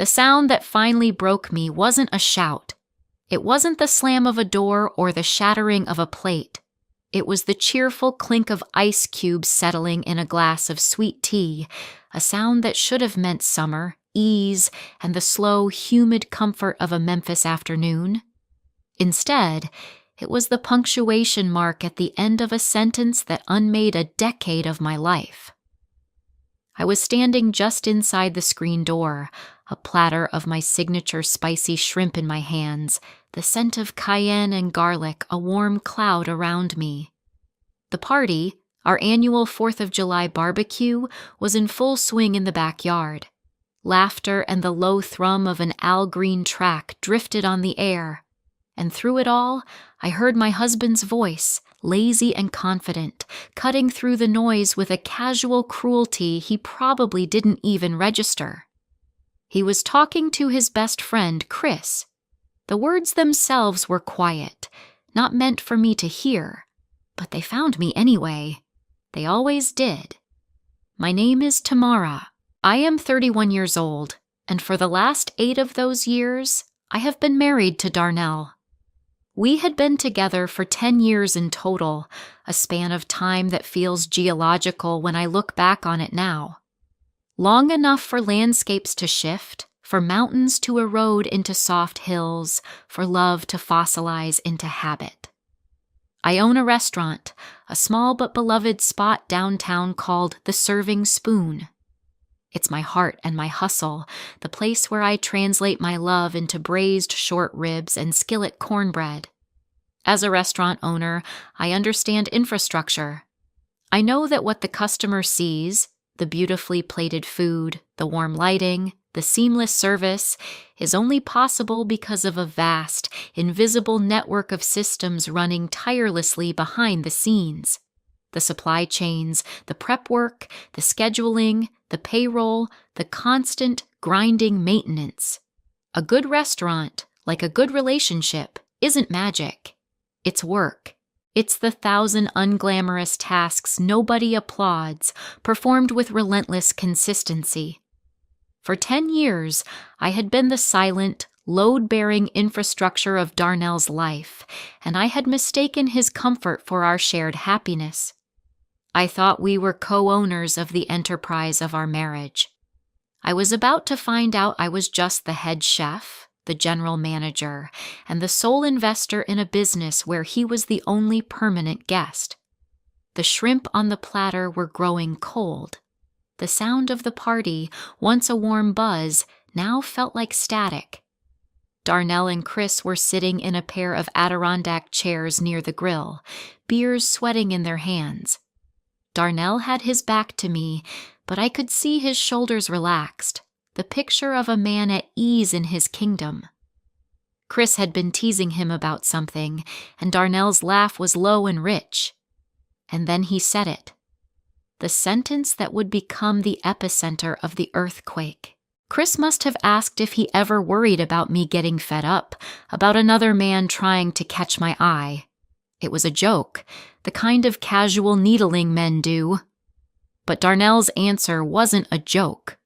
The sound that finally broke me wasn't a shout. It wasn't the slam of a door or the shattering of a plate. It was the cheerful clink of ice cubes settling in a glass of sweet tea, a sound that should have meant summer, ease, and the slow, humid comfort of a Memphis afternoon. Instead, it was the punctuation mark at the end of a sentence that unmade a decade of my life. I was standing just inside the screen door, a platter of my signature spicy shrimp in my hands, the scent of cayenne and garlic a warm cloud around me. The party, our annual 4th of July barbecue, was in full swing in the backyard. Laughter and the low thrum of an all-green track drifted on the air, and through it all, I heard my husband's voice, lazy and confident, cutting through the noise with a casual cruelty he probably didn't even register. He was talking to his best friend, Chris. The words themselves were quiet, not meant for me to hear, but they found me anyway. They always did. My name is Tamara. I am 31 years old, and for the last 8 of those years, I have been married to Darnell. We had been together for 10 years in total, a span of time that feels geological when I look back on it now. Long enough for landscapes to shift, for mountains to erode into soft hills, for love to fossilize into habit. I own a restaurant, a small but beloved spot downtown called The Serving Spoon. It's my heart and my hustle, the place where I translate my love into braised short ribs and skillet cornbread. As a restaurant owner, I understand infrastructure. I know that what the customer sees, the beautifully plated food, the warm lighting, the seamless service, is only possible because of a vast, invisible network of systems running tirelessly behind the scenes. The supply chains, the prep work, the scheduling, the payroll, the constant, grinding maintenance. A good restaurant, like a good relationship, isn't magic. It's work. It's the 1,000 unglamorous tasks nobody applauds, performed with relentless consistency. For 10 years, I had been the silent, load-bearing infrastructure of Darnell's life, and I had mistaken his comfort for our shared happiness. I thought we were co-owners of the enterprise of our marriage. I was about to find out I was just the head chef, the general manager, and the sole investor in a business where he was the only permanent guest. The shrimp on the platter were growing cold. The sound of the party, once a warm buzz, now felt like static. Darnell and Chris were sitting in a pair of Adirondack chairs near the grill, beers sweating in their hands. Darnell had his back to me, but I could see his shoulders relaxed, the picture of a man at ease in his kingdom. Chris had been teasing him about something, and Darnell's laugh was low and rich. And then he said it. The sentence that would become the epicenter of the earthquake. Chris must have asked if he ever worried about me getting fed up, about another man trying to catch my eye. It was a joke, the kind of casual needling men do. But Darnell's answer wasn't a joke.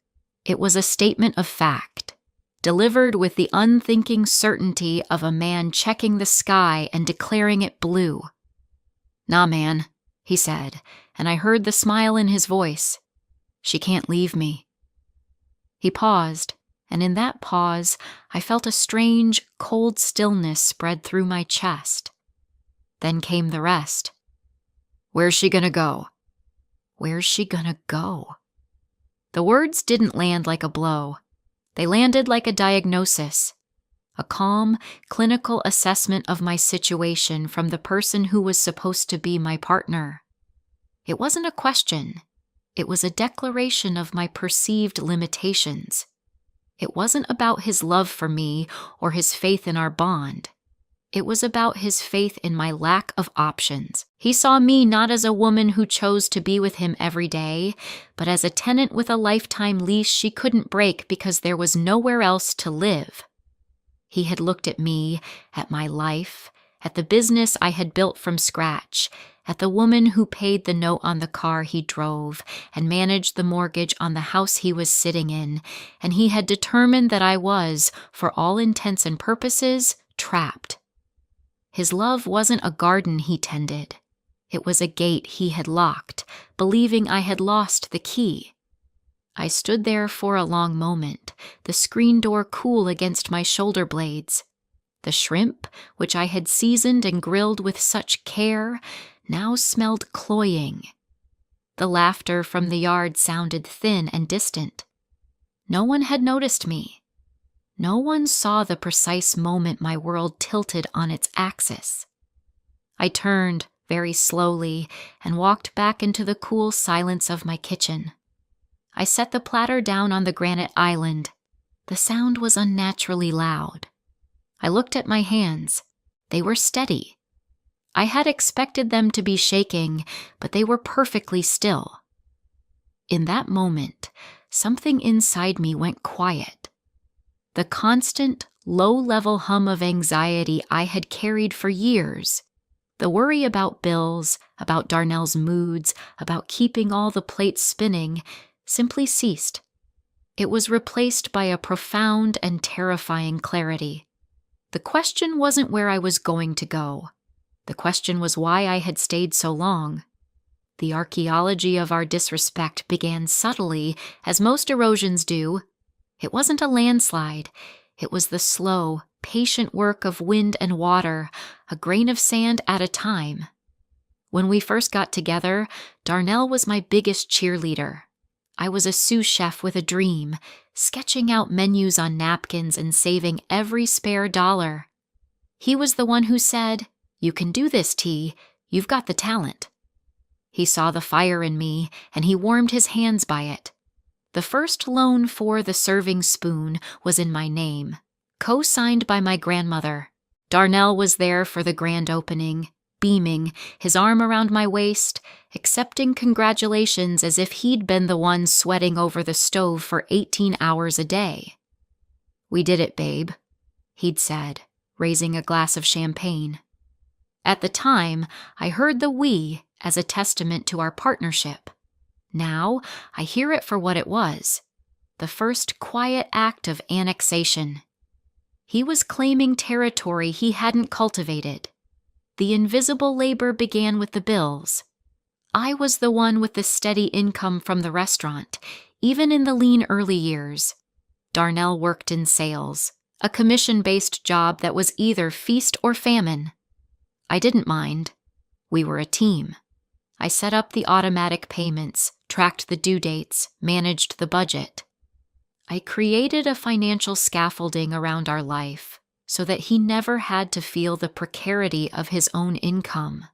It was a statement of fact, delivered with the unthinking certainty of a man checking the sky and declaring it blue. "Nah, man," he said, and I heard the smile in his voice. "She can't leave me." He paused, and in that pause, I felt a strange, cold stillness spread through my chest. Then came the rest. "Where's she gonna go?" Where's she gonna go? The words didn't land like a blow. They landed like a diagnosis, a calm, clinical assessment of my situation from the person who was supposed to be my partner. It wasn't a question. It was a declaration of my perceived limitations. It wasn't about his love for me or his faith in our bond. It was about his faith in my lack of options. He saw me not as a woman who chose to be with him every day, but as a tenant with a lifetime lease she couldn't break because there was nowhere else to live. He had looked at me, at my life, at the business I had built from scratch, at the woman who paid the note on the car he drove and managed the mortgage on the house he was sitting in, and he had determined that I was, for all intents and purposes, trapped. His love wasn't a garden he tended. It was a gate he had locked, believing I had lost the key. I stood there for a long moment, the screen door cool against my shoulder blades. The shrimp, which I had seasoned and grilled with such care, now smelled cloying. The laughter from the yard sounded thin and distant. No one had noticed me. No one saw the precise moment my world tilted on its axis. I turned very slowly and walked back into the cool silence of my kitchen. I set the platter down on the granite island. The sound was unnaturally loud. I looked at my hands. They were steady. I had expected them to be shaking, but they were perfectly still. In that moment, something inside me went quiet. The constant, low-level hum of anxiety I had carried for years, the worry about bills, about Darnell's moods, about keeping all the plates spinning, simply ceased. It was replaced by a profound and terrifying clarity. The question wasn't where I was going to go. The question was why I had stayed so long. The archaeology of our disrespect began subtly, as most erosions do. It wasn't a landslide. It was the slow, patient work of wind and water, a grain of sand at a time. When we first got together, Darnell was my biggest cheerleader. I was a sous chef with a dream, sketching out menus on napkins and saving every spare dollar. He was the one who said, "You can do this, T. You've got the talent." He saw the fire in me, and he warmed his hands by it. The first loan for the serving spoon was in my name, co-signed by my grandmother. Darnell was there for the grand opening, beaming, his arm around my waist, accepting congratulations as if he'd been the one sweating over the stove for 18 hours a day. "We did it, babe," he'd said, raising a glass of champagne. At the time, I heard the "we" as a testament to our partnership. Now, I hear it for what it was, the first quiet act of annexation. He was claiming territory he hadn't cultivated. The invisible labor began with the bills. I was the one with the steady income from the restaurant, even in the lean early years. Darnell worked in sales, a commission-based job that was either feast or famine. I didn't mind. We were a team. I set up the automatic payments, tracked the due dates, managed the budget. I created a financial scaffolding around our life so that he never had to feel the precarity of his own income.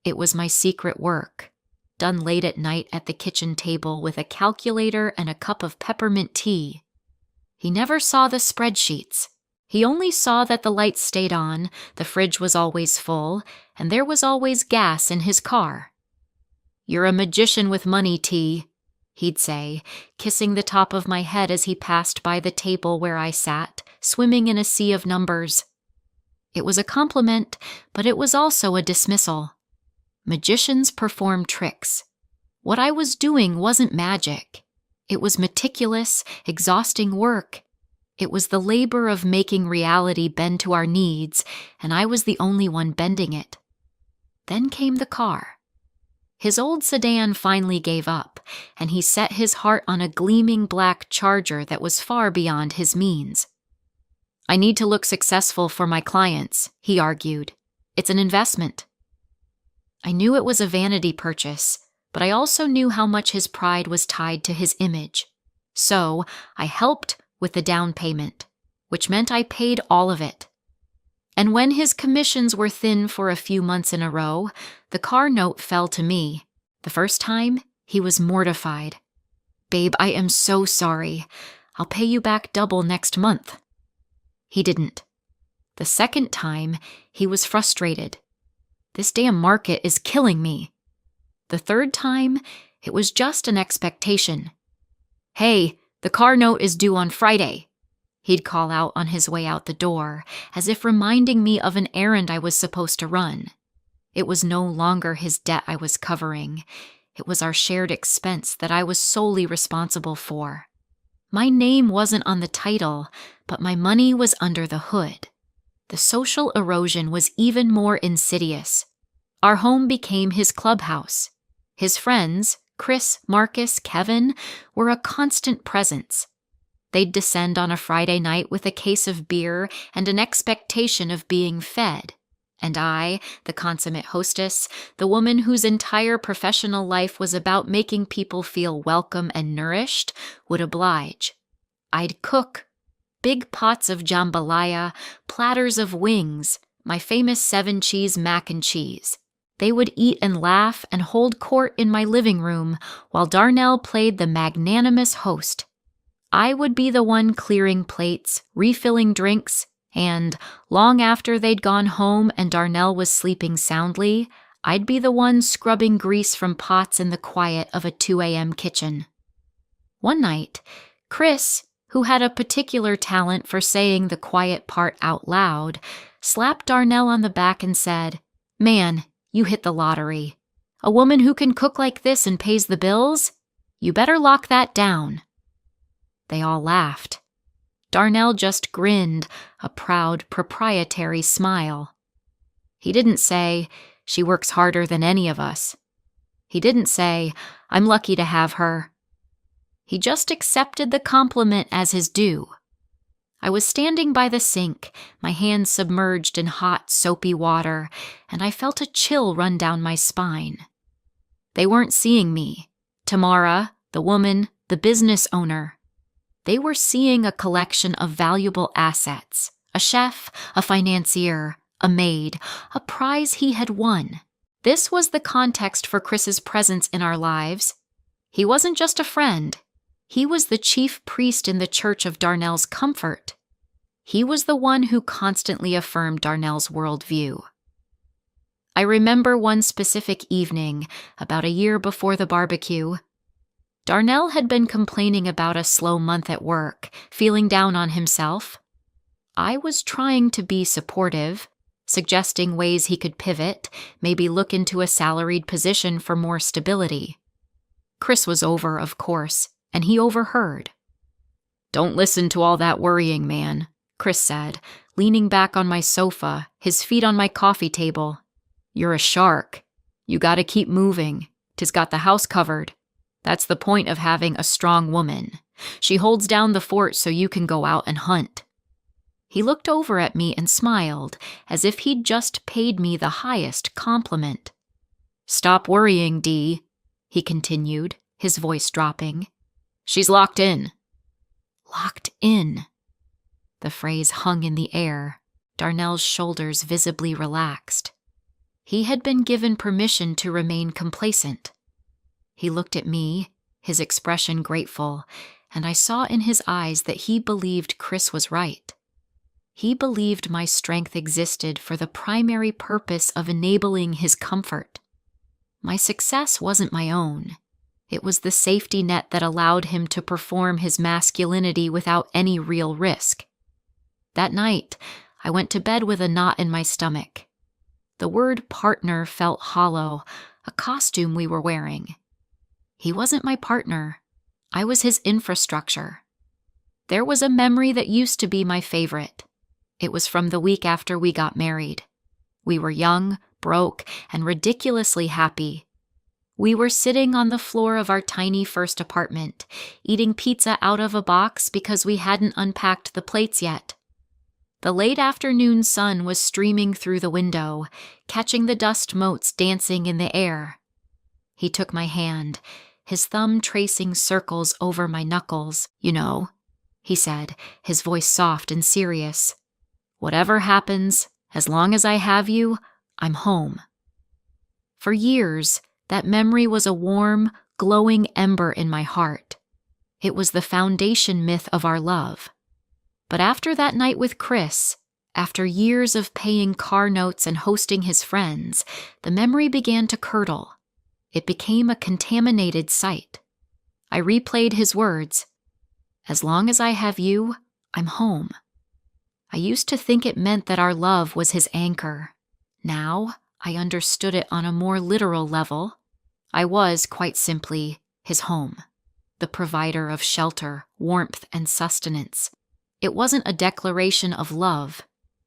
It was my secret work, done late at night at the kitchen table with a calculator and a cup of peppermint tea. He never saw the spreadsheets. He only saw that the lights stayed on, the fridge was always full, and there was always gas in his car. "You're a magician with money, T," he'd say, kissing the top of my head as he passed by the table where I sat, swimming in a sea of numbers. It was a compliment, but it was also a dismissal. Magicians perform tricks. What I was doing wasn't magic. It was meticulous, exhausting work. It was the labor of making reality bend to our needs, and I was the only one bending it. Then came the car. His old sedan finally gave up, and he set his heart on a gleaming black Charger that was far beyond his means. "I need to look successful for my clients," he argued. "It's an investment." I knew it was a vanity purchase, but I also knew how much his pride was tied to his image. So I helped with the down payment, which meant I paid all of it. And when his commissions were thin for a few months in a row, the car note fell to me. The first time, he was mortified. "Babe, I am so sorry. I'll pay you back double next month." He didn't. The second time, he was frustrated. "This damn market is killing me." The third time, it was just an expectation. "Hey, the car note is due on Friday," he'd call out on his way out the door, as if reminding me of an errand I was supposed to run. It was no longer his debt I was covering. It was our shared expense that I was solely responsible for. My name wasn't on the title, but my money was under the hood. The social erosion was even more insidious. Our home became his clubhouse. His friends, Chris, Marcus, Kevin, were a constant presence. They'd descend on a Friday night with a case of beer and an expectation of being fed. And I, the consummate hostess, the woman whose entire professional life was about making people feel welcome and nourished, would oblige. I'd cook. Big pots of jambalaya, platters of wings, my famous 7-cheese mac and cheese. They would eat and laugh and hold court in my living room while Darnell played the magnanimous host. I would be the one clearing plates, refilling drinks, and, long after they'd gone home and Darnell was sleeping soundly, I'd be the one scrubbing grease from pots in the quiet of a 2 a.m. kitchen. One night, Chris, who had a particular talent for saying the quiet part out loud, slapped Darnell on the back and said, "Man, you hit the lottery. A woman who can cook like this and pays the bills? You better lock that down." They all laughed. Darnell just grinned, a proud, proprietary smile. He didn't say, "She works harder than any of us." He didn't say, "I'm lucky to have her." He just accepted the compliment as his due. I was standing by the sink, my hands submerged in hot, soapy water, and I felt a chill run down my spine. They weren't seeing me. Tamara, the woman, the business owner. They were seeing a collection of valuable assets, a chef, a financier, a maid, a prize he had won. This was the context for Chris's presence in our lives. He wasn't just a friend. He was the chief priest in the church of Darnell's comfort. He was the one who constantly affirmed Darnell's worldview. I remember one specific evening, about a year before the barbecue. Darnell had been complaining about a slow month at work, feeling down on himself. I was trying to be supportive, suggesting ways he could pivot, maybe look into a salaried position for more stability. Chris was over, of course, and he overheard. "Don't listen to all that worrying, man," Chris said, leaning back on my sofa, his feet on my coffee table. "You're a shark. You gotta keep moving. 'Tis got the house covered. That's the point of having a strong woman. She holds down the fort so you can go out and hunt." He looked over at me and smiled, as if he'd just paid me the highest compliment. "Stop worrying, Dee," he continued, his voice dropping. "She's locked in." Locked in. The phrase hung in the air, Darnell's shoulders visibly relaxed. He had been given permission to remain complacent. He looked at me, his expression grateful, and I saw in his eyes that he believed Chris was right. He believed my strength existed for the primary purpose of enabling his comfort. My success wasn't my own. It was the safety net that allowed him to perform his masculinity without any real risk. That night, I went to bed with a knot in my stomach. The word partner felt hollow, a costume we were wearing. He wasn't my partner. I was his infrastructure. There was a memory that used to be my favorite. It was from the week after we got married. We were young, broke, and ridiculously happy. We were sitting on the floor of our tiny first apartment, eating pizza out of a box because we hadn't unpacked the plates yet. The late afternoon sun was streaming through the window, catching the dust motes dancing in the air. He took my hand, his thumb tracing circles over my knuckles. "You know," he said, his voice soft and serious, "whatever happens, as long as I have you, I'm home." For years, that memory was a warm, glowing ember in my heart. It was the foundation myth of our love. But after that night with Chris, after years of paying car notes and hosting his friends, the memory began to curdle. It became a contaminated site. I replayed his words. "As long as I have you, I'm home." I used to think it meant that our love was his anchor. Now, I understood it on a more literal level. I was, quite simply, his home, the provider of shelter, warmth, and sustenance. It wasn't a declaration of love.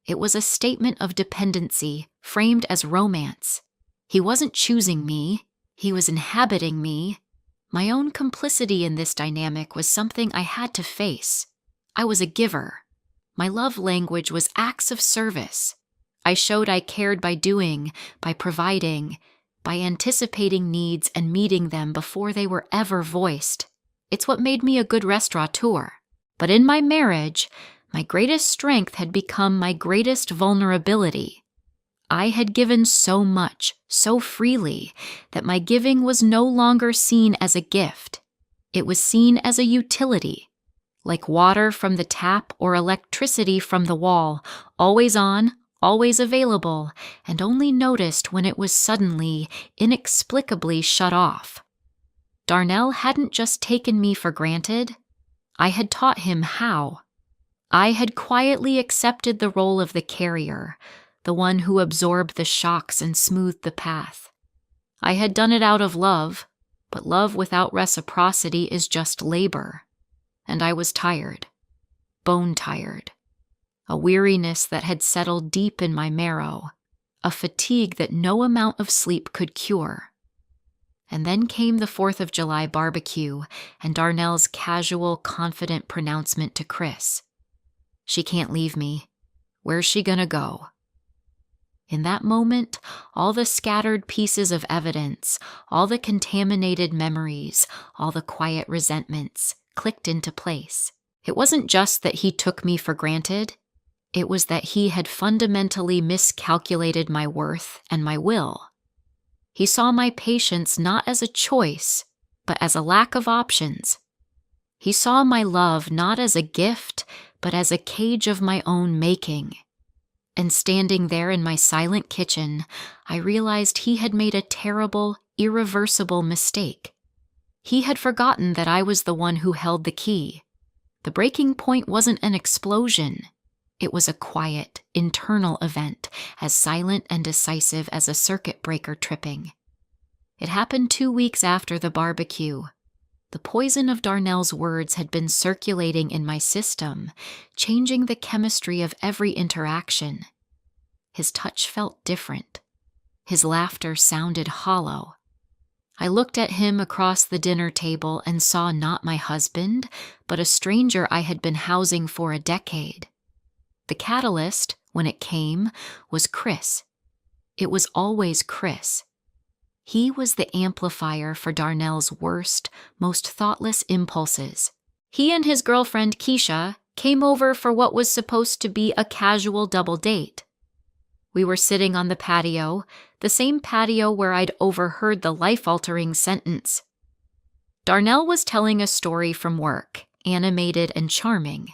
It was a statement of dependency, framed as romance. He wasn't choosing me. He was inhabiting me. My own complicity in this dynamic was something I had to face. I was a giver. My love language was acts of service. I showed I cared by doing, by providing, by anticipating needs and meeting them before they were ever voiced. It's what made me a good restaurateur. But in my marriage, my greatest strength had become my greatest vulnerability. I had given so much, so freely, that my giving was no longer seen as a gift. It was seen as a utility, like water from the tap or electricity from the wall, always on, always available, and only noticed when it was suddenly, inexplicably shut off. Darnell hadn't just taken me for granted. I had taught him how. I had quietly accepted the role of the carrier, the one who absorbed the shocks and smoothed the path. I had done it out of love, but love without reciprocity is just labor. And I was tired, bone-tired. A weariness that had settled deep in my marrow, a fatigue that no amount of sleep could cure. And then came the 4th of July barbecue and Darnell's casual, confident pronouncement to Chris. She can't leave me. Where's she gonna go? In that moment, all the scattered pieces of evidence, all the contaminated memories, all the quiet resentments clicked into place. It wasn't just that he took me for granted. It was that he had fundamentally miscalculated my worth and my will. He saw my patience not as a choice, but as a lack of options. He saw my love not as a gift, but as a cage of my own making. And standing there in my silent kitchen, I realized he had made a terrible, irreversible mistake. He had forgotten that I was the one who held the key. The breaking point wasn't an explosion. It was a quiet, internal event, as silent and decisive as a circuit breaker tripping. It happened 2 weeks after the barbecue. The poison of Darnell's words had been circulating in my system, changing the chemistry of every interaction. His touch felt different. His laughter sounded hollow. I looked at him across the dinner table and saw not my husband, but a stranger I had been housing for a decade. The catalyst, when it came, was Chris. It was always Chris. He was the amplifier for Darnell's worst, most thoughtless impulses. He and his girlfriend, Keisha, came over for what was supposed to be a casual double date. We were sitting on the patio, the same patio where I'd overheard the life-altering sentence. Darnell was telling a story from work, animated and charming.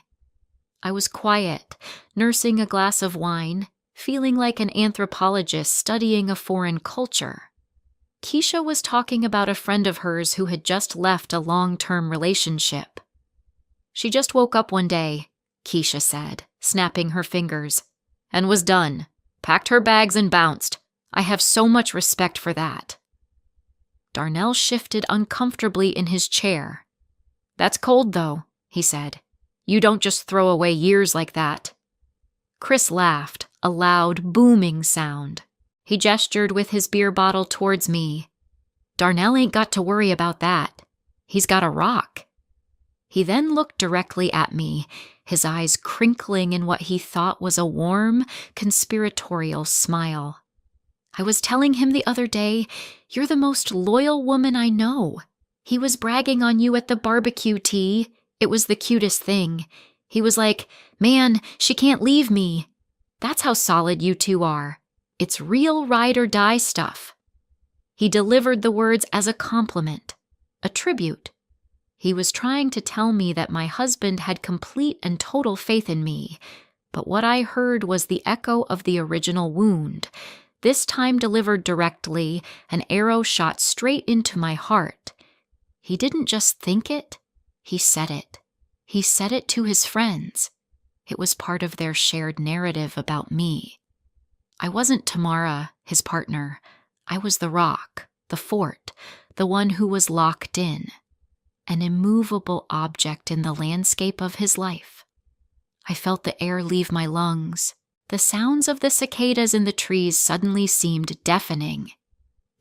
I was quiet, nursing a glass of wine, feeling like an anthropologist studying a foreign culture. Keisha was talking about a friend of hers who had just left a long-term relationship. She just woke up one day, Keisha said, snapping her fingers, and was done, packed her bags and bounced. I have so much respect for that. Darnell shifted uncomfortably in his chair. That's cold, though, he said. You don't just throw away years like that. Chris laughed, a loud, booming sound. He gestured with his beer bottle towards me. Darnell ain't got to worry about that. He's got a rock. He then looked directly at me, his eyes crinkling in what he thought was a warm, conspiratorial smile. I was telling him the other day, you're the most loyal woman I know. He was bragging on you at the barbecue tea. It was the cutest thing. He was like, man, she can't leave me. That's how solid you two are. It's real ride or die stuff. He delivered the words as a compliment, a tribute. He was trying to tell me that my husband had complete and total faith in me, but what I heard was the echo of the original wound, this time delivered directly, an arrow shot straight into my heart. He didn't just think it, he said it. He said it to his friends. It was part of their shared narrative about me. I wasn't Tamara, his partner. I was the rock, the fort, the one who was locked in, an immovable object in the landscape of his life. I felt the air leave my lungs. The sounds of the cicadas in the trees suddenly seemed deafening.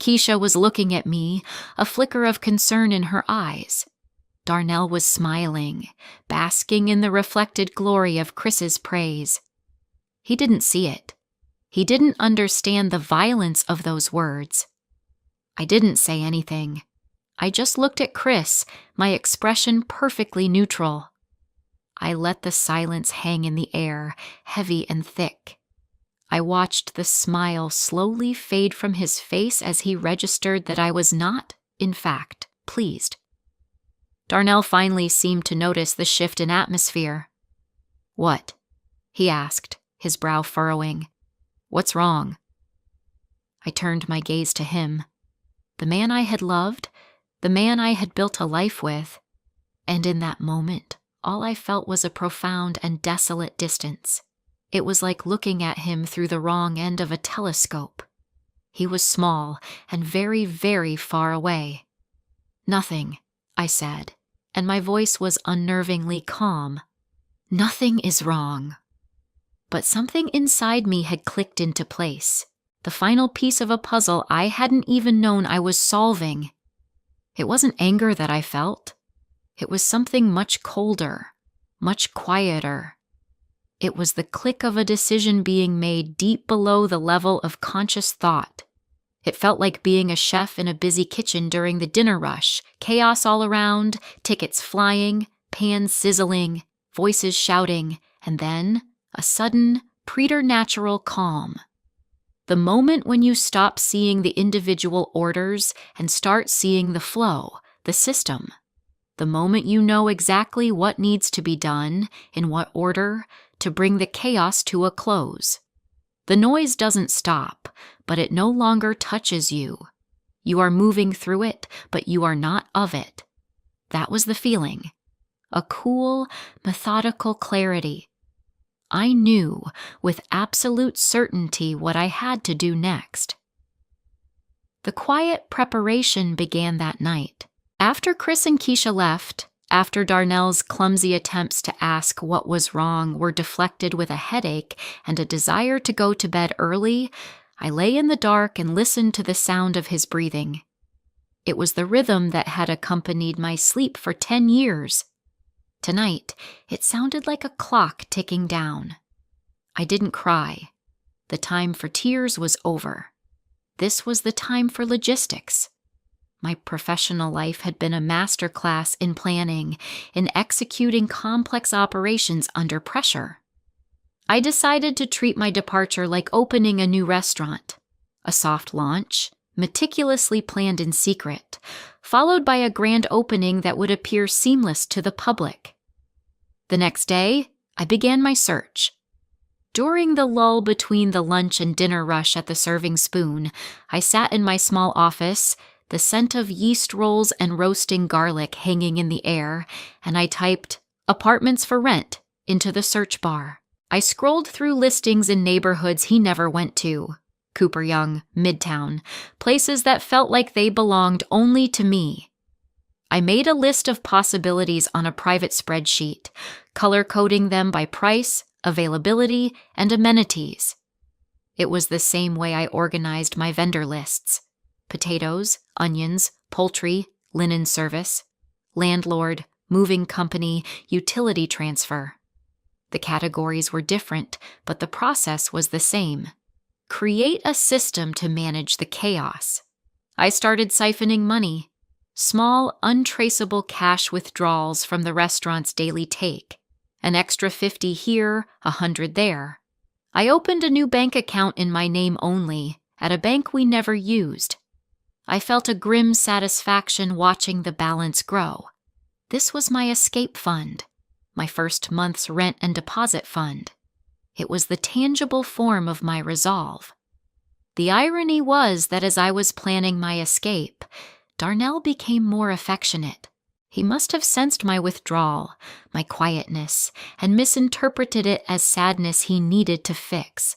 Keisha was looking at me, a flicker of concern in her eyes. Darnell was smiling, basking in the reflected glory of Chris's praise. He didn't see it. He didn't understand the violence of those words. I didn't say anything. I just looked at Chris, my expression perfectly neutral. I let the silence hang in the air, heavy and thick. I watched the smile slowly fade from his face as he registered that I was not, in fact, pleased. Darnell finally seemed to notice the shift in atmosphere. "What?" he asked, his brow furrowing. "What's wrong?" I turned my gaze to him. The man I had loved, the man I had built a life with, and in that moment, all I felt was a profound and desolate distance. It was like looking at him through the wrong end of a telescope. He was small and very, very far away. "Nothing," I said, and my voice was unnervingly calm. "Nothing is wrong." But something inside me had clicked into place, the final piece of a puzzle I hadn't even known I was solving. It wasn't anger that I felt. It was something much colder, much quieter. It was the click of a decision being made deep below the level of conscious thought. It felt like being a chef in a busy kitchen during the dinner rush, chaos all around, tickets flying, pans sizzling, voices shouting, and then a sudden, preternatural calm. The moment when you stop seeing the individual orders and start seeing the flow, the system. The moment you know exactly what needs to be done, in what order, to bring the chaos to a close. The noise doesn't stop, but it no longer touches you. You are moving through it, but you are not of it. That was the feeling. A cool, methodical clarity. I knew with absolute certainty what I had to do next. The quiet preparation began that night. After Chris and Keisha left, after Darnell's clumsy attempts to ask what was wrong were deflected with a headache and a desire to go to bed early, I lay in the dark and listened to the sound of his breathing. It was the rhythm that had accompanied my sleep for 10 years. Tonight, it sounded like a clock ticking down. I didn't cry. The time for tears was over. This was the time for logistics. My professional life had been a masterclass in planning, in executing complex operations under pressure. I decided to treat my departure like opening a new restaurant. A soft launch, meticulously planned in secret, followed by a grand opening that would appear seamless to the public. The next day, I began my search. During the lull between the lunch and dinner rush at the Serving Spoon, I sat in my small office, the scent of yeast rolls and roasting garlic hanging in the air, and I typed "apartments for rent" into the search bar. I scrolled through listings in neighborhoods he never went to. Cooper Young, Midtown, places that felt like they belonged only to me. I made a list of possibilities on a private spreadsheet, color-coding them by price, availability, and amenities. It was the same way I organized my vendor lists: potatoes, onions, poultry, linen service, landlord, moving company, utility transfer. The categories were different, but the process was the same. Create a system to manage the chaos. I started siphoning money. Small, untraceable cash withdrawals from the restaurant's daily take. An extra 50 here, 100 there. I opened a new bank account in my name only, at a bank we never used. I felt a grim satisfaction watching the balance grow. This was my escape fund, my first month's rent and deposit fund. It was the tangible form of my resolve. The irony was that as I was planning my escape, Darnell became more affectionate. He must have sensed my withdrawal, my quietness, and misinterpreted it as sadness he needed to fix.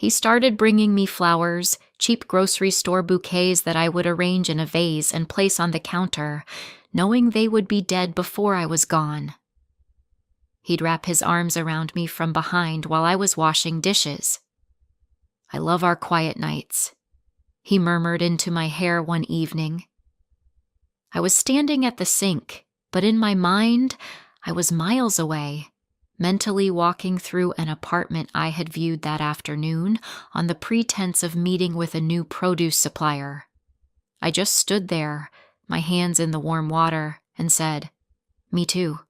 He started bringing me flowers, cheap grocery store bouquets that I would arrange in a vase and place on the counter, knowing they would be dead before I was gone. He'd wrap his arms around me from behind while I was washing dishes. "I love our quiet nights," he murmured into my hair one evening. I was standing at the sink, but in my mind, I was miles away, mentally walking through an apartment I had viewed that afternoon on the pretense of meeting with a new produce supplier. I just stood there, my hands in the warm water, and said, "Me too."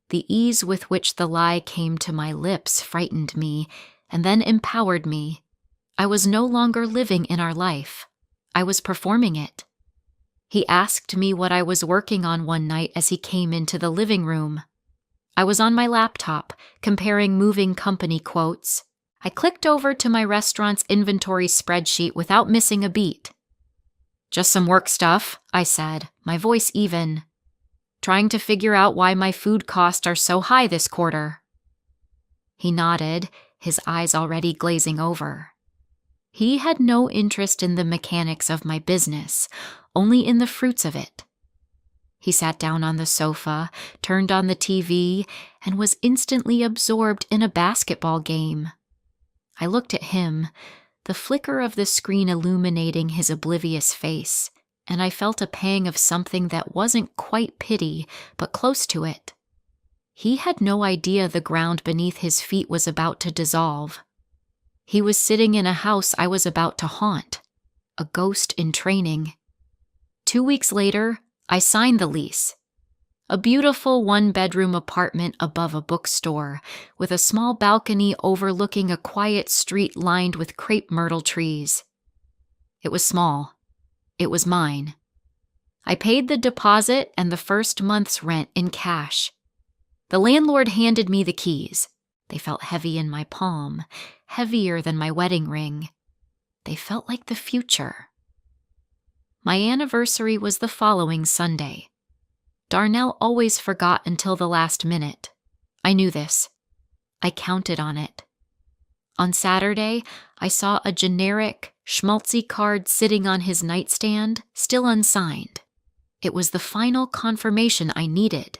The ease with which the lie came to my lips frightened me and then empowered me. I was no longer living in our life. I was performing it. He asked me what I was working on one night as he came into the living room. I was on my laptop, comparing moving company quotes. I clicked over to my restaurant's inventory spreadsheet without missing a beat. "Just some work stuff," I said, my voice even. "Trying to figure out why my food costs are so high this quarter." He nodded, his eyes already glazing over. He had no interest in the mechanics of my business, only in the fruits of it. He sat down on the sofa, turned on the TV, and was instantly absorbed in a basketball game. I looked at him, the flicker of the screen illuminating his oblivious face, and I felt a pang of something that wasn't quite pity, but close to it. He had no idea the ground beneath his feet was about to dissolve. He was sitting in a house I was about to haunt, a ghost in training. 2 weeks later, I signed the lease. A beautiful one-bedroom apartment above a bookstore, with a small balcony overlooking a quiet street lined with crepe myrtle trees. It was small. It was mine. I paid the deposit and the first month's rent in cash. The landlord handed me the keys. They felt heavy in my palm, heavier than my wedding ring. They felt like the future. My anniversary was the following Sunday. Darnell always forgot until the last minute. I knew this. I counted on it. On Saturday, I saw a generic, schmaltzy card sitting on his nightstand, still unsigned. It was the final confirmation I needed.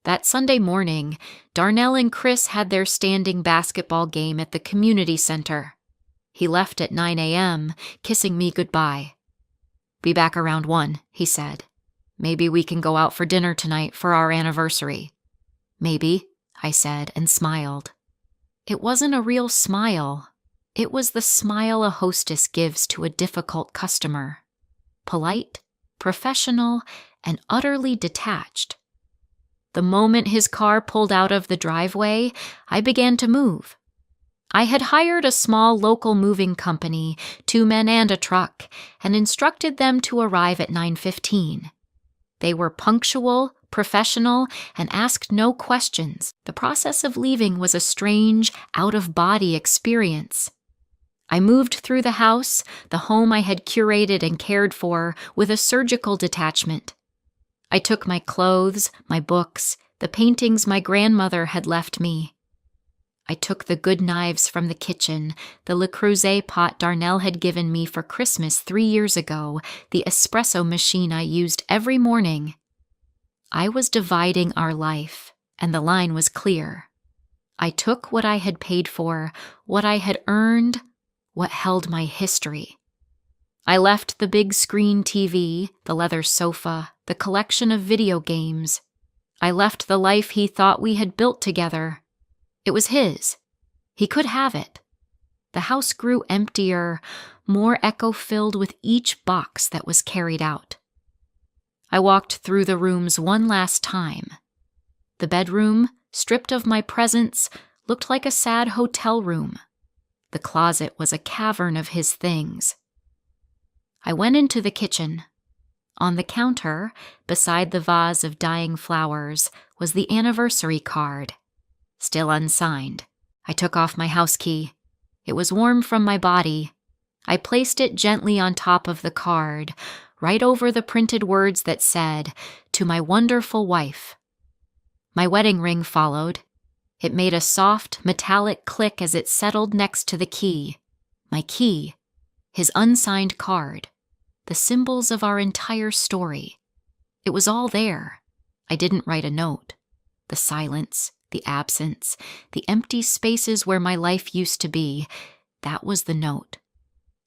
That Sunday morning, Darnell and Chris had their standing basketball game at the community center. He left at 9 a.m., kissing me goodbye. "Be back around 1, he said. "Maybe we can go out for dinner tonight for our anniversary." "Maybe," I said and smiled. It wasn't a real smile. It was the smile a hostess gives to a difficult customer. Polite, professional, and utterly detached. The moment his car pulled out of the driveway, I began to move. I had hired a small local moving company, 2 men and a truck, and instructed them to arrive at 9:15. They were punctual, professional, and asked no questions. The process of leaving was a strange, out-of-body experience. I moved through the house, the home I had curated and cared for, with a surgical detachment. I took my clothes, my books, the paintings my grandmother had left me. I took the good knives from the kitchen, the Le Creuset pot Darnell had given me for Christmas 3 years ago, the espresso machine I used every morning. I was dividing our life, and the line was clear. I took what I had paid for, what I had earned, what held my history. I left the big screen TV, the leather sofa, the collection of video games. I left the life he thought we had built together. It was his. He could have it. The house grew emptier, more echo-filled with each box that was carried out. I walked through the rooms one last time. The bedroom, stripped of my presence, looked like a sad hotel room. The closet was a cavern of his things. I went into the kitchen. On the counter, beside the vase of dying flowers, was the anniversary card. Still unsigned. I took off my house key. It was warm from my body. I placed it gently on top of the card, right over the printed words that said, "To my wonderful wife." My wedding ring followed. It made a soft, metallic click as it settled next to the key. My key. His unsigned card. The symbols of our entire story. It was all there. I didn't write a note. The silence, the absence, the empty spaces where my life used to be, that was the note.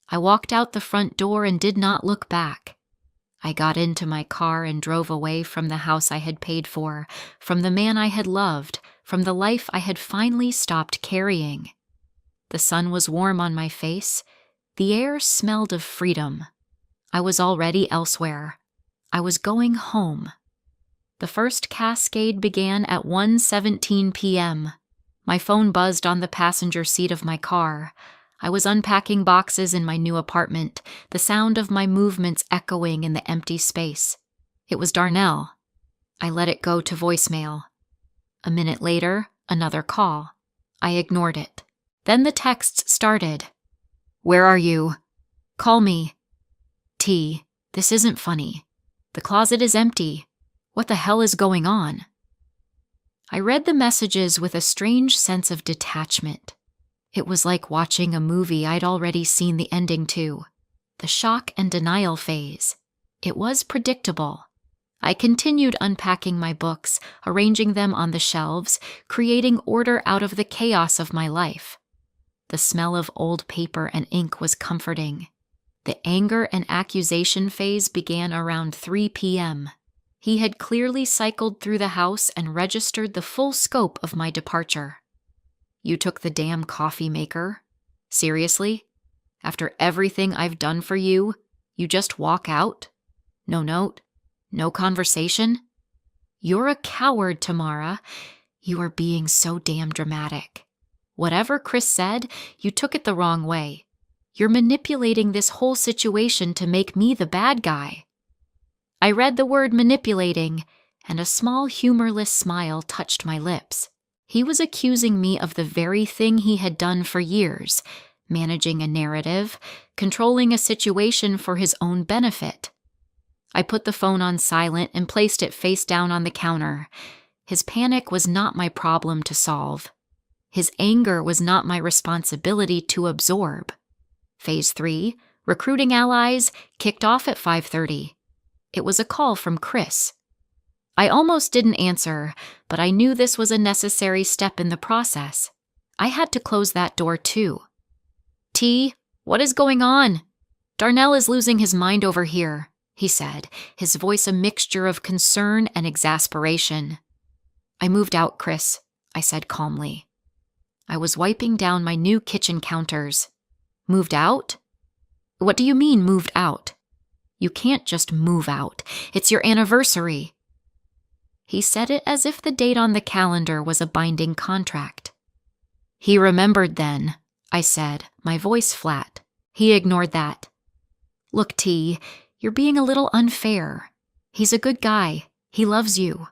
I walked out the front door and did not look back. I got into my car and drove away from the house I had paid for, from the man I had loved, from the life I had finally stopped carrying. The sun was warm on my face. The air smelled of freedom. I was already elsewhere. I was going home. The first cascade began at 1:17 p.m. My phone buzzed on the passenger seat of my car. I was unpacking boxes in my new apartment, the sound of my movements echoing in the empty space. It was Darnell. I let it go to voicemail. A minute later, another call. I ignored it. Then the texts started. "Where are you? Call me. T, this isn't funny. The closet is empty. What the hell is going on?" I read the messages with a strange sense of detachment. It was like watching a movie I'd already seen the ending to. The shock and denial phase. It was predictable. I continued unpacking my books, arranging them on the shelves, creating order out of the chaos of my life. The smell of old paper and ink was comforting. The anger and accusation phase began around 3 p.m. He had clearly cycled through the house and registered the full scope of my departure. "You took the damn coffee maker? Seriously? After everything I've done for you, you just walk out? No note? No conversation? You're a coward, Tamara. You are being so damn dramatic. Whatever Chris said, you took it the wrong way. You're manipulating this whole situation to make me the bad guy." I read the word manipulating, and a small humorless smile touched my lips. He was accusing me of the very thing he had done for years, managing a narrative, controlling a situation for his own benefit. I put the phone on silent and placed it face down on the counter. His panic was not my problem to solve. His anger was not my responsibility to absorb. Phase 3, recruiting allies, kicked off at 5:30. It was a call from Chris. I almost didn't answer, but I knew this was a necessary step in the process. I had to close that door too. "T, what is going on? Darnell is losing his mind over here," he said, his voice a mixture of concern and exasperation. "I moved out, Chris," I said calmly. I was wiping down my new kitchen counters. "Moved out? What do you mean, moved out? You can't just move out. It's your anniversary." He said it as if the date on the calendar was a binding contract. "He remembered then," I said, my voice flat. He ignored that. "Look, T, you're being a little unfair. He's a good guy. He loves you.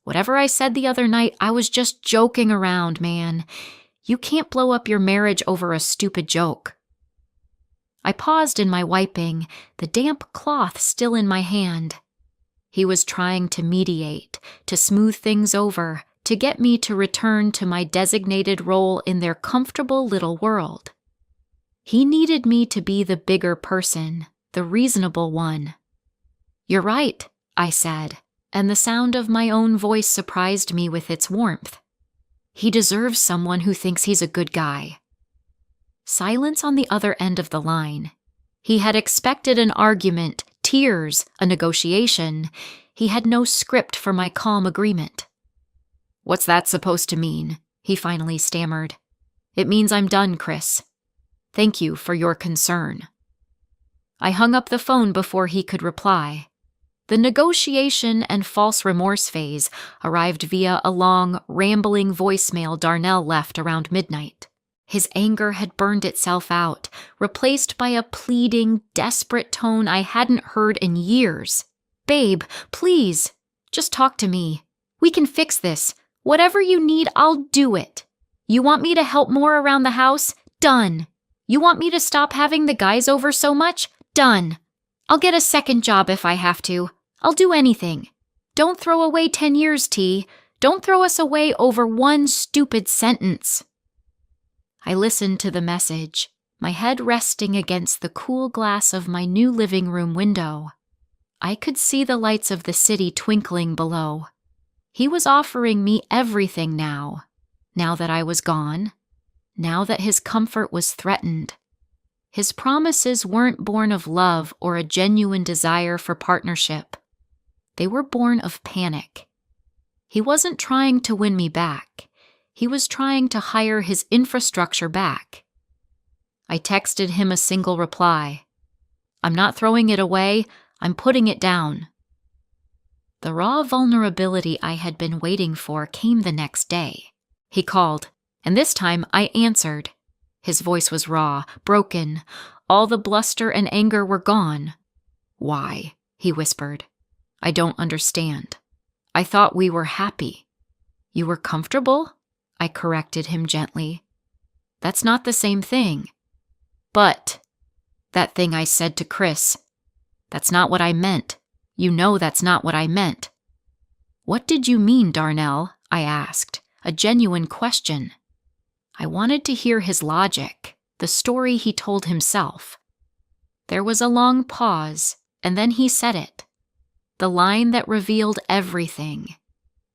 Whatever I said the other night, I was just joking around, man. You can't blow up your marriage over a stupid joke." I paused in my wiping, the damp cloth still in my hand. He was trying to mediate, to smooth things over, to get me to return to my designated role in their comfortable little world. He needed me to be the bigger person, the reasonable one. "You're right," I said, and the sound of my own voice surprised me with its warmth. "He deserves someone who thinks he's a good guy." Silence on the other end of the line. He had expected an argument, tears, a negotiation. He had no script for my calm agreement. "What's that supposed to mean?" he finally stammered. "It means I'm done, Chris. Thank you for your concern." I hung up the phone before he could reply. The negotiation and false remorse phase arrived via a long, rambling voicemail Darnell left around midnight. His anger had burned itself out, replaced by a pleading, desperate tone I hadn't heard in years. "Babe, please, just talk to me. We can fix this. Whatever you need, I'll do it. You want me to help more around the house? Done. You want me to stop having the guys over so much? Done. I'll get a second job if I have to. I'll do anything. Don't throw away 10 years, T. Don't throw us away over one stupid sentence." I listened to the message, my head resting against the cool glass of my new living room window. I could see the lights of the city twinkling below. He was offering me everything now that I was gone, now that his comfort was threatened. His promises weren't born of love or a genuine desire for partnership. They were born of panic. He wasn't trying to win me back. He was trying to hire his infrastructure back. I texted him a single reply. "I'm not throwing it away, I'm putting it down." The raw vulnerability I had been waiting for came the next day. He called, and this time I answered. His voice was raw, broken. All the bluster and anger were gone. "Why?" he whispered. "I don't understand. I thought we were happy." "You were comfortable?" I corrected him gently. "That's not the same thing." "But," "that thing I said to Chris, that's not what I meant. You know that's not what I meant." "What did you mean, Darnell?" I asked, a genuine question. I wanted to hear his logic, the story he told himself. There was a long pause, and then he said it. The line that revealed everything.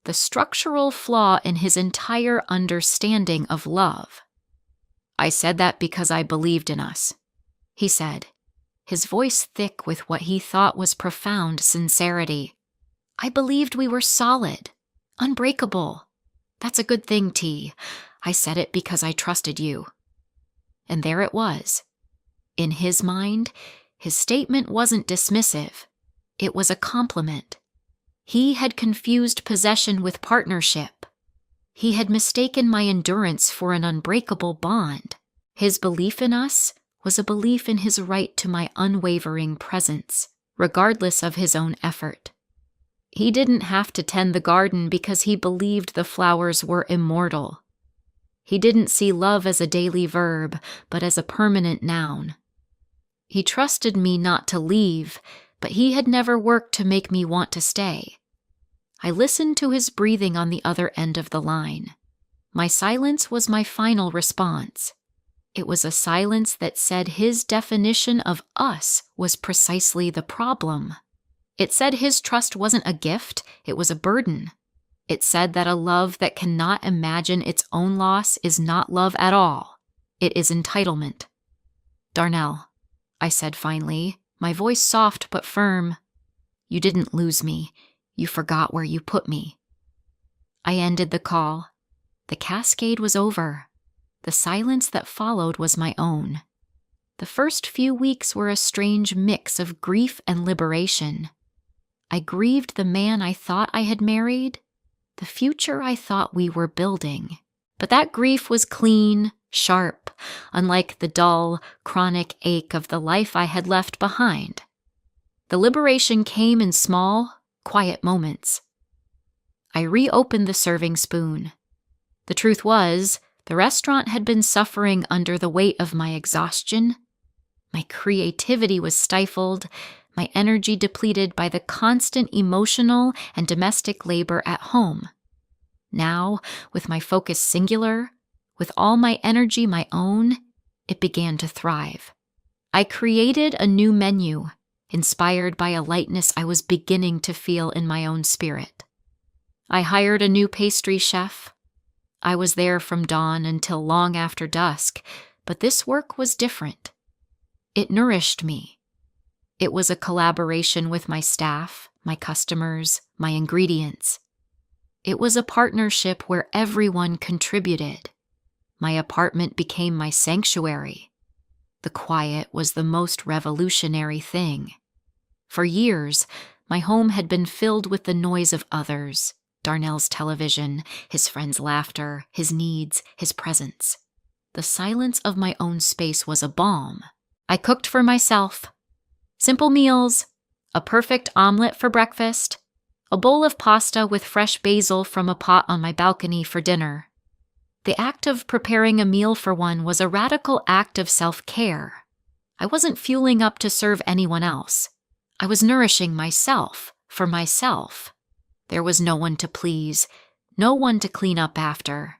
The structural flaw in his entire understanding of love. "I said that because I believed in us," he said, his voice thick with what he thought was profound sincerity. "I believed we were solid, unbreakable. That's a good thing, T. I said it because I trusted you." And there it was. In his mind, his statement wasn't dismissive. It was a compliment. He had confused possession with partnership. He had mistaken my endurance for an unbreakable bond. His belief in us was a belief in his right to my unwavering presence, regardless of his own effort. He didn't have to tend the garden because he believed the flowers were immortal. He didn't see love as a daily verb, but as a permanent noun. He trusted me not to leave, but he had never worked to make me want to stay. I listened to his breathing on the other end of the line. My silence was my final response. It was a silence that said his definition of us was precisely the problem. It said his trust wasn't a gift, it was a burden. It said that a love that cannot imagine its own loss is not love at all. It is entitlement. "Darnell," I said finally, my voice soft but firm, "you didn't lose me. You forgot where you put me." I ended the call. The cascade was over. The silence that followed was my own. The first few weeks were a strange mix of grief and liberation. I grieved the man I thought I had married, the future I thought we were building. But that grief was clean, sharp, unlike the dull, chronic ache of the life I had left behind. The liberation came in small, quiet moments. I reopened the serving spoon. The truth was, the restaurant had been suffering under the weight of my exhaustion. My creativity was stifled, my energy depleted by the constant emotional and domestic labor at home. Now, with my focus singular, with all my energy my own, it began to thrive. I created a new menu, inspired by a lightness I was beginning to feel in my own spirit. I hired a new pastry chef. I was there from dawn until long after dusk, but this work was different. It nourished me. It was a collaboration with my staff, my customers, my ingredients. It was a partnership where everyone contributed. My apartment became my sanctuary. The quiet was the most revolutionary thing. For years, my home had been filled with the noise of others, Darnell's television, his friends' laughter, his needs, his presence. The silence of my own space was a balm. I cooked for myself. Simple meals, a perfect omelet for breakfast, a bowl of pasta with fresh basil from a pot on my balcony for dinner. The act of preparing a meal for one was a radical act of self-care. I wasn't fueling up to serve anyone else. I was nourishing myself, for myself. There was no one to please, no one to clean up after.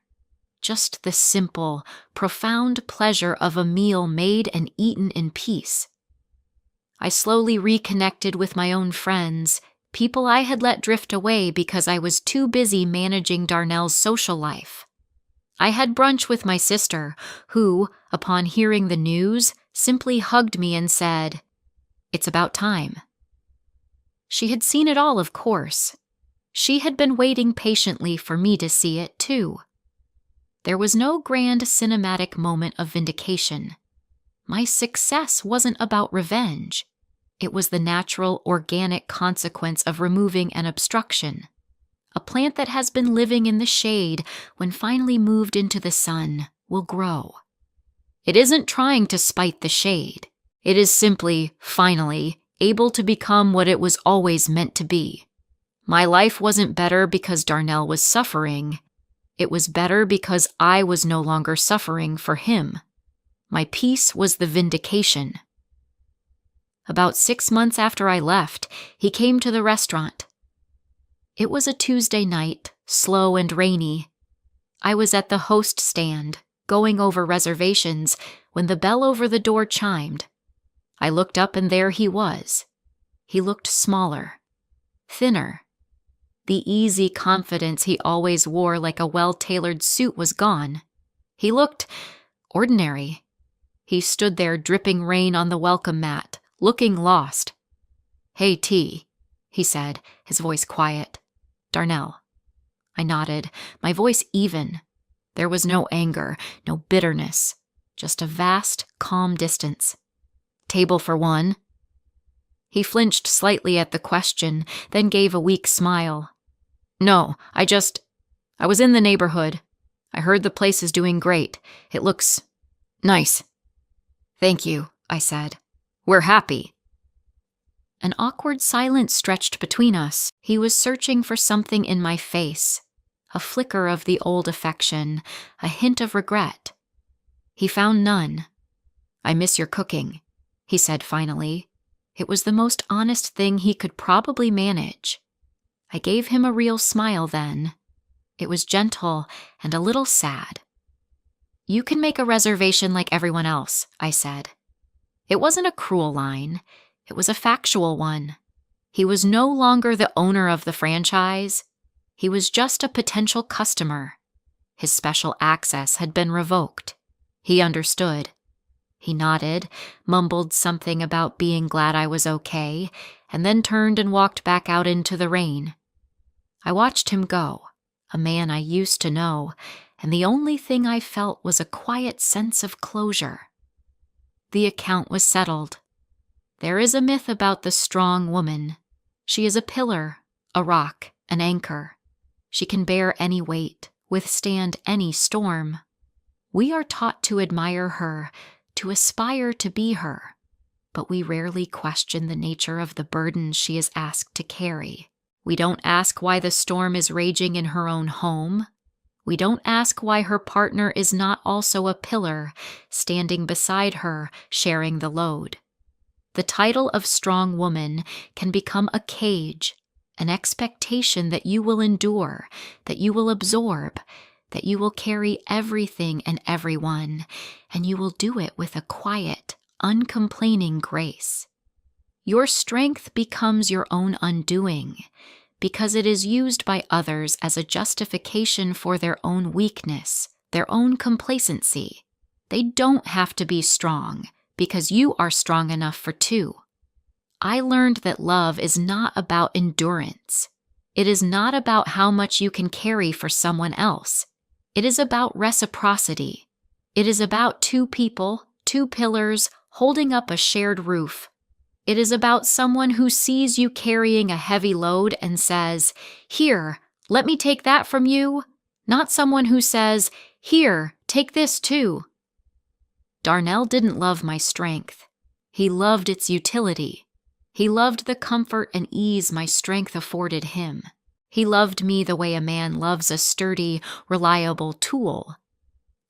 Just the simple, profound pleasure of a meal made and eaten in peace. I slowly reconnected with my own friends, people I had let drift away because I was too busy managing Darnell's social life. I had brunch with my sister, who, upon hearing the news, simply hugged me and said, "It's about time." She had seen it all, of course. She had been waiting patiently for me to see it, too. There was no grand cinematic moment of vindication. My success wasn't about revenge. It was the natural, organic consequence of removing an obstruction. A plant that has been living in the shade, when finally moved into the sun, will grow. It isn't trying to spite the shade. It is simply, finally, able to become what it was always meant to be. My life wasn't better because Darnell was suffering. It was better because I was no longer suffering for him. My peace was the vindication. About 6 months after I left, he came to the restaurant. It was a Tuesday night, slow and rainy. I was at the host stand, going over reservations, when the bell over the door chimed. I looked up and there he was. He looked smaller, thinner. The easy confidence he always wore like a well-tailored suit was gone. He looked ordinary. He stood there dripping rain on the welcome mat, looking lost. "Hey, T," he said, his voice quiet. "Darnell." I nodded, my voice even. There was no anger, no bitterness, just a vast, calm distance. "Table for one?" He flinched slightly at the question, then gave a weak smile. "No, I was in the neighborhood. I heard the place is doing great. It looks nice." "Thank you," I said. "We're happy." An awkward silence stretched between us. He was searching for something in my face, a flicker of the old affection, a hint of regret. He found none. "I miss your cooking," he said finally. It was the most honest thing he could probably manage. I gave him a real smile then. It was gentle and a little sad. "You can make a reservation like everyone else," I said. It wasn't a cruel line. It was a factual one. He was no longer the owner of the franchise. He was just a potential customer. His special access had been revoked. He understood. He nodded, mumbled something about being glad I was okay, and then turned and walked back out into the rain. I watched him go, a man I used to know, and the only thing I felt was a quiet sense of closure. The account was settled. There is a myth about the strong woman. She is a pillar, a rock, an anchor. She can bear any weight, withstand any storm. We are taught to admire her, to aspire to be her, but we rarely question the nature of the burden she is asked to carry. We don't ask why the storm is raging in her own home. We don't ask why her partner is not also a pillar, standing beside her, sharing the load. The title of strong woman can become a cage, an expectation that you will endure, that you will absorb, that you will carry everything and everyone, and you will do it with a quiet, uncomplaining grace. Your strength becomes your own undoing, because it is used by others as a justification for their own weakness, their own complacency. They don't have to be strong, because you are strong enough for two. I learned that love is not about endurance. It is not about how much you can carry for someone else. It is about reciprocity. It is about two people, two pillars, holding up a shared roof. It is about someone who sees you carrying a heavy load and says, "Here, let me take that from you," not someone who says, "Here, take this too." Darnell didn't love my strength. He loved its utility. He loved the comfort and ease my strength afforded him. He loved me the way a man loves a sturdy, reliable tool.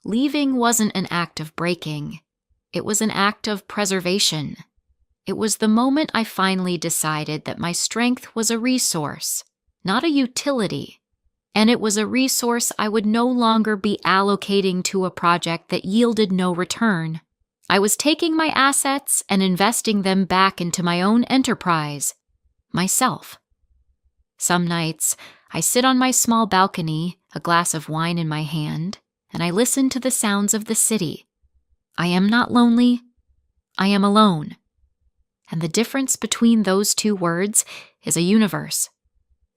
Leaving wasn't an act of breaking. It was an act of preservation. It was the moment I finally decided that my strength was a resource, not a utility. and it was a resource I would no longer be allocating to a project that yielded no return. I was taking my assets and investing them back into my own enterprise, myself. Some nights, I sit on my small balcony, a glass of wine in my hand, and I listen to the sounds of the city. I am not lonely, I am alone. And the difference between those two words is a universe.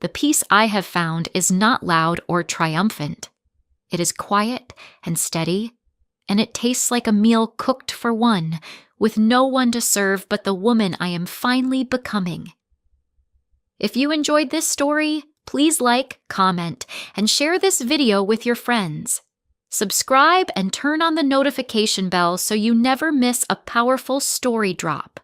The peace I have found is not loud or triumphant. It is quiet and steady, and it tastes like a meal cooked for one, with no one to serve but the woman I am finally becoming. If you enjoyed this story, please like, comment, and share this video with your friends. Subscribe and turn on the notification bell so you never miss a powerful story drop.